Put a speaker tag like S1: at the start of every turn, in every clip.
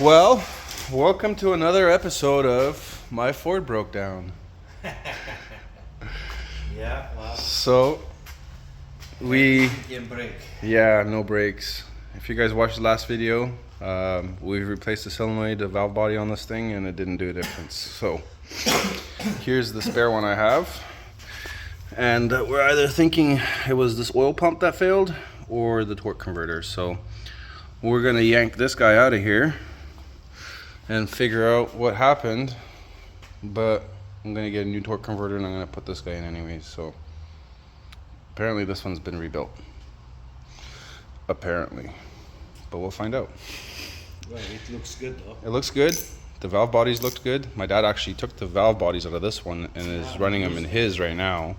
S1: Well, welcome to another episode of My Ford Broke Down.
S2: Yeah, well.
S1: So, we...
S2: Break.
S1: Yeah, no brakes. If you guys watched the last video, we replaced the solenoid, the valve body on this thing, and it didn't do a difference. So, here's the spare one I have. And we're either thinking it was this oil pump that failed, or the torque converter. So, we're gonna yank this guy out of here and figure out what happened, but I'm gonna get a new torque converter and I'm gonna put this guy in anyways. So apparently this one's been rebuilt, apparently, but we'll find out.
S2: Well, it looks good though.
S1: It looks good. The valve bodies looked good. My dad actually took the valve bodies out of this one and is running them in his right now.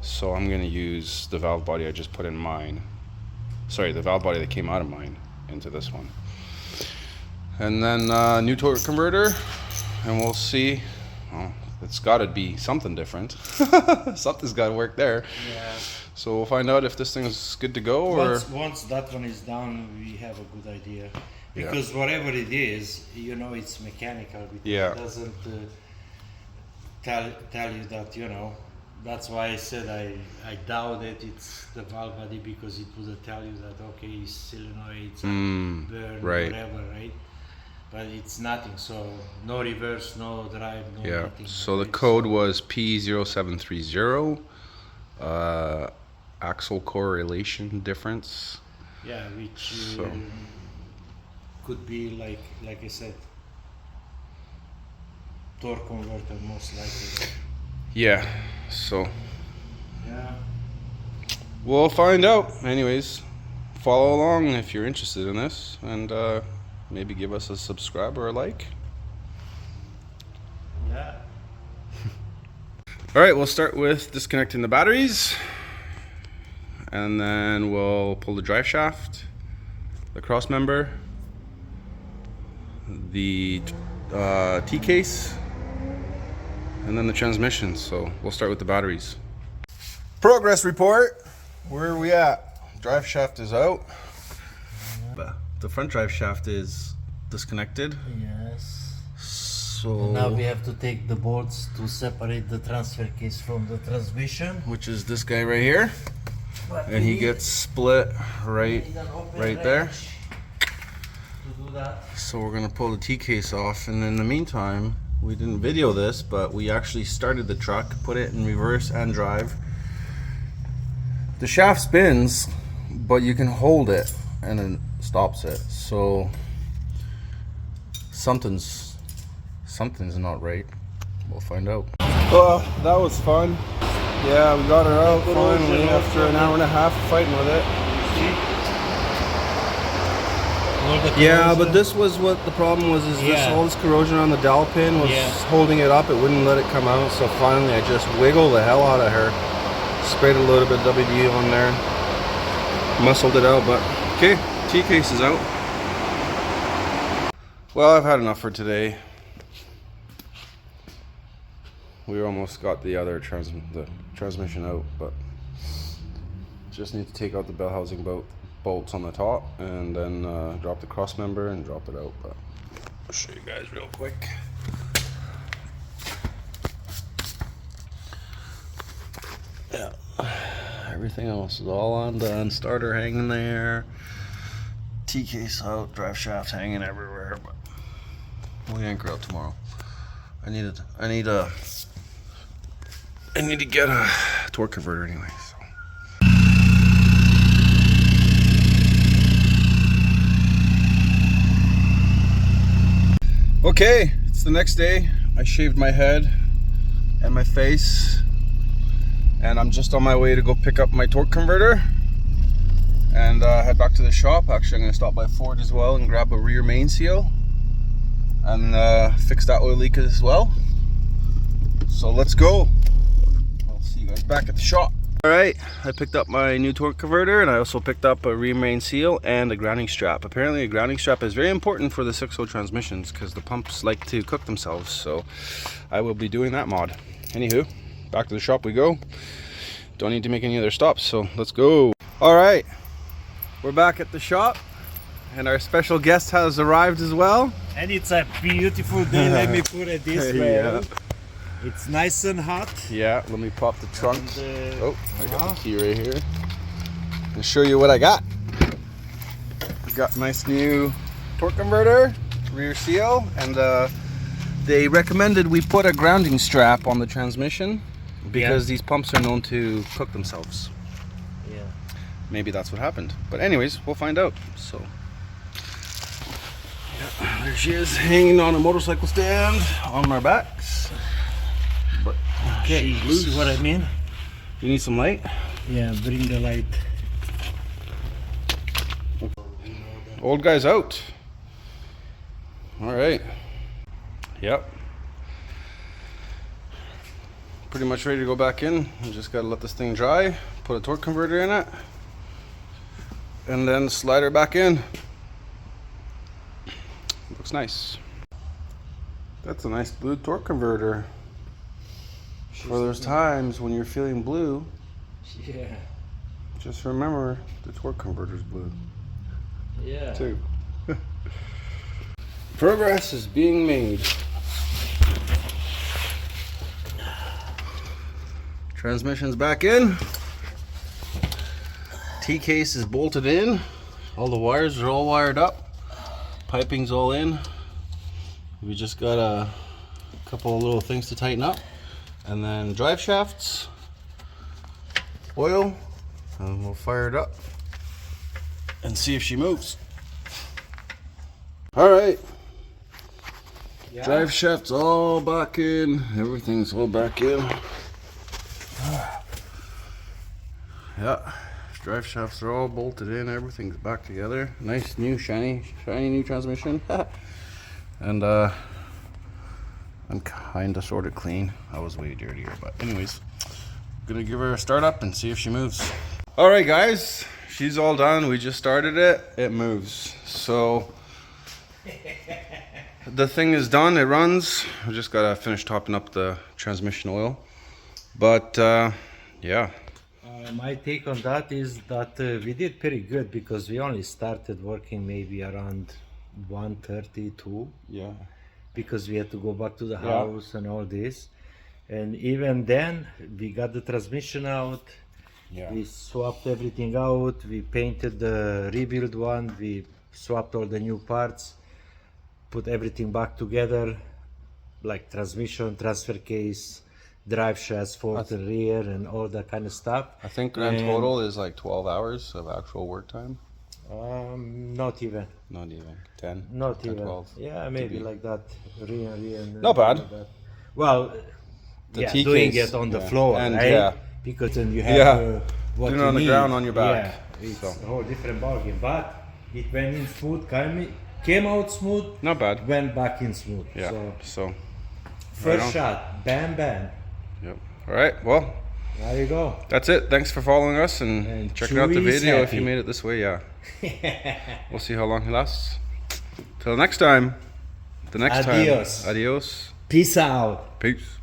S1: So I'm gonna use the valve body I just put in mine. Sorry, the valve body that came out of mine into this one. And then new torque converter, and we'll see. Well, it's got to be something different. Something's got to work there.
S2: Yeah.
S1: So we'll find out if this thing's good to go, or
S2: once that one is done, we have a good idea. Because whatever it is, you know, it's mechanical. It doesn't tell you that, you know. That's why I said I doubt that it's the valve body, because it would tell you that, okay, it's solenoid, it's burn, whatever, right? But it's nothing, so no reverse, no drive, no nothing.
S1: So the code was P0730, axle correlation difference.
S2: Yeah, which could be like I said, torque converter most likely.
S1: Yeah, so
S2: yeah,
S1: we'll find out. Anyways, follow along if you're interested in this, and maybe give us a subscribe or a like.
S2: Yeah.
S1: All right, we'll start with disconnecting the batteries, and then we'll pull the drive shaft, the cross member, the T-case, and then the transmission. So we'll start with the batteries. Progress report. Where are we at? Drive shaft is out. The front drive shaft is disconnected.
S2: Yes.
S1: So
S2: and now we have to take the bolts to separate the transfer case from the transmission,
S1: which is this guy right here, and he gets split right there.
S2: To do that.
S1: So we're gonna pull the T-case off, and in the meantime, we didn't video this, but we actually started the truck, put it in reverse and drive. The shaft spins, but you can hold it and it stops it. So something's not right. We'll find out. Oh, that was fun. Yeah, we got her out finally after an hour and a half fighting with it. Yeah, but this was what the problem was, is all this corrosion on the dowel pin was holding it up. It wouldn't let it come out. So finally I just wiggled the hell out of her. Sprayed a little bit of WD on there. Muscled it out, but okay, T-case is out. Well, I've had enough for today. We almost got the other transmission out, but just need to take out the bell housing bolts on the top, and then drop the cross member and drop it out. But I'll show you guys real quick. Yeah, everything else is all undone. Starter hanging there, T-case out, drive shaft hanging everywhere, but we'll anchor out tomorrow. I need to get a torque converter anyway. So. Okay, it's the next day. I shaved my head and my face, and I'm just on my way to go pick up my torque converter and head back to the shop. Actually, I'm going to stop by Ford as well and grab a rear main seal and fix that oil leak as well. So let's go. I'll see you guys back at the shop. Alright, I picked up my new torque converter, and I also picked up a rear main seal and a grounding strap. Apparently a grounding strap is very important for the 6.0 transmissions because the pumps like to cook themselves, so I will be doing that mod. Anywho, back to the shop we go. Don't need to make any other stops, so let's go. Alright, we're back at the shop, and our special guest has arrived as well.
S2: And it's a beautiful day. Let me put it this way.
S1: Yeah.
S2: It's nice and hot.
S1: Yeah, let me pop the trunk.
S2: And,
S1: Oh, I got the key right here. I'll show you what I got. Got a nice new torque converter, rear seal, and they recommended we put a grounding strap on the transmission because these pumps are known to cook themselves.
S2: Yeah.
S1: Maybe that's what happened. But anyways, we'll find out. So yeah, there she is, hanging on a motorcycle stand on our backs. But
S2: Okay, you see what I mean?
S1: you need some light?
S2: Yeah, bring the light.
S1: Old guy's out. All right. Yep. Pretty much ready to go back in. We just gotta let this thing dry, put a torque converter in it, and then slide her back in. Looks nice. That's a nice blue torque converter. For those times when you're feeling blue,
S2: Yeah.
S1: just remember the torque converter's blue
S2: Yeah.
S1: too. Progress is being made. Transmission's back in. T-case is bolted in. All the wires are all wired up. Piping's all in. We just got a couple of little things to tighten up. And then drive shafts, oil, and we'll fire it up and see if she moves. All right.
S2: Yeah.
S1: Drive shaft's all back in. Everything's all back in. Yeah. Drive shafts are all bolted in. Everything's back together. Nice new shiny new transmission. And I'm kinda sorta clean. I was way dirtier, but anyways, gonna give her a start up and see if she moves. All right, guys, she's all done. We just started it. It moves. So the thing is done. It runs. We just gotta finish topping up the transmission oil. But yeah.
S2: My take on that is that we did pretty good because we only started working maybe around 1:32
S1: Yeah.
S2: because we had to go back to the house and all this. And even then, we got the transmission out.
S1: Yeah.
S2: We swapped everything out. We painted the rebuild one. We swapped all the new parts, put everything back together, like transmission, transfer case, drive shafts for the rear, and all that kind of stuff.
S1: I think grand
S2: And,
S1: total is like 12 hours of actual work time.
S2: Not even.
S1: Not even 10.
S2: Not
S1: 10,
S2: even.
S1: 12.
S2: Yeah, maybe
S1: be.
S2: like that. Rear.
S1: Not bad.
S2: Like that. Well,
S1: The
S2: yeah,
S1: T
S2: doing
S1: case,
S2: it on the
S1: yeah.
S2: floor,
S1: And,
S2: right?
S1: yeah.
S2: Because then you have
S1: Yeah.
S2: what
S1: Doing it
S2: you
S1: on the
S2: need.
S1: ground on your back.
S2: Yeah, it's
S1: So.
S2: a whole different ballgame. But it went in smooth, came out smooth,
S1: Not bad.
S2: went back in smooth.
S1: Yeah.
S2: So
S1: So.
S2: first
S1: on.
S2: shot, bam, bam.
S1: Yep. All right. Well,
S2: There you go.
S1: that's it. Thanks for following us and
S2: And
S1: checking out the
S2: Chewy's
S1: video if
S2: happy.
S1: you made it this way. Yeah. We'll see how long he lasts. Till next time. The next
S2: Adios.
S1: time. Adios.
S2: Peace out.
S1: Peace.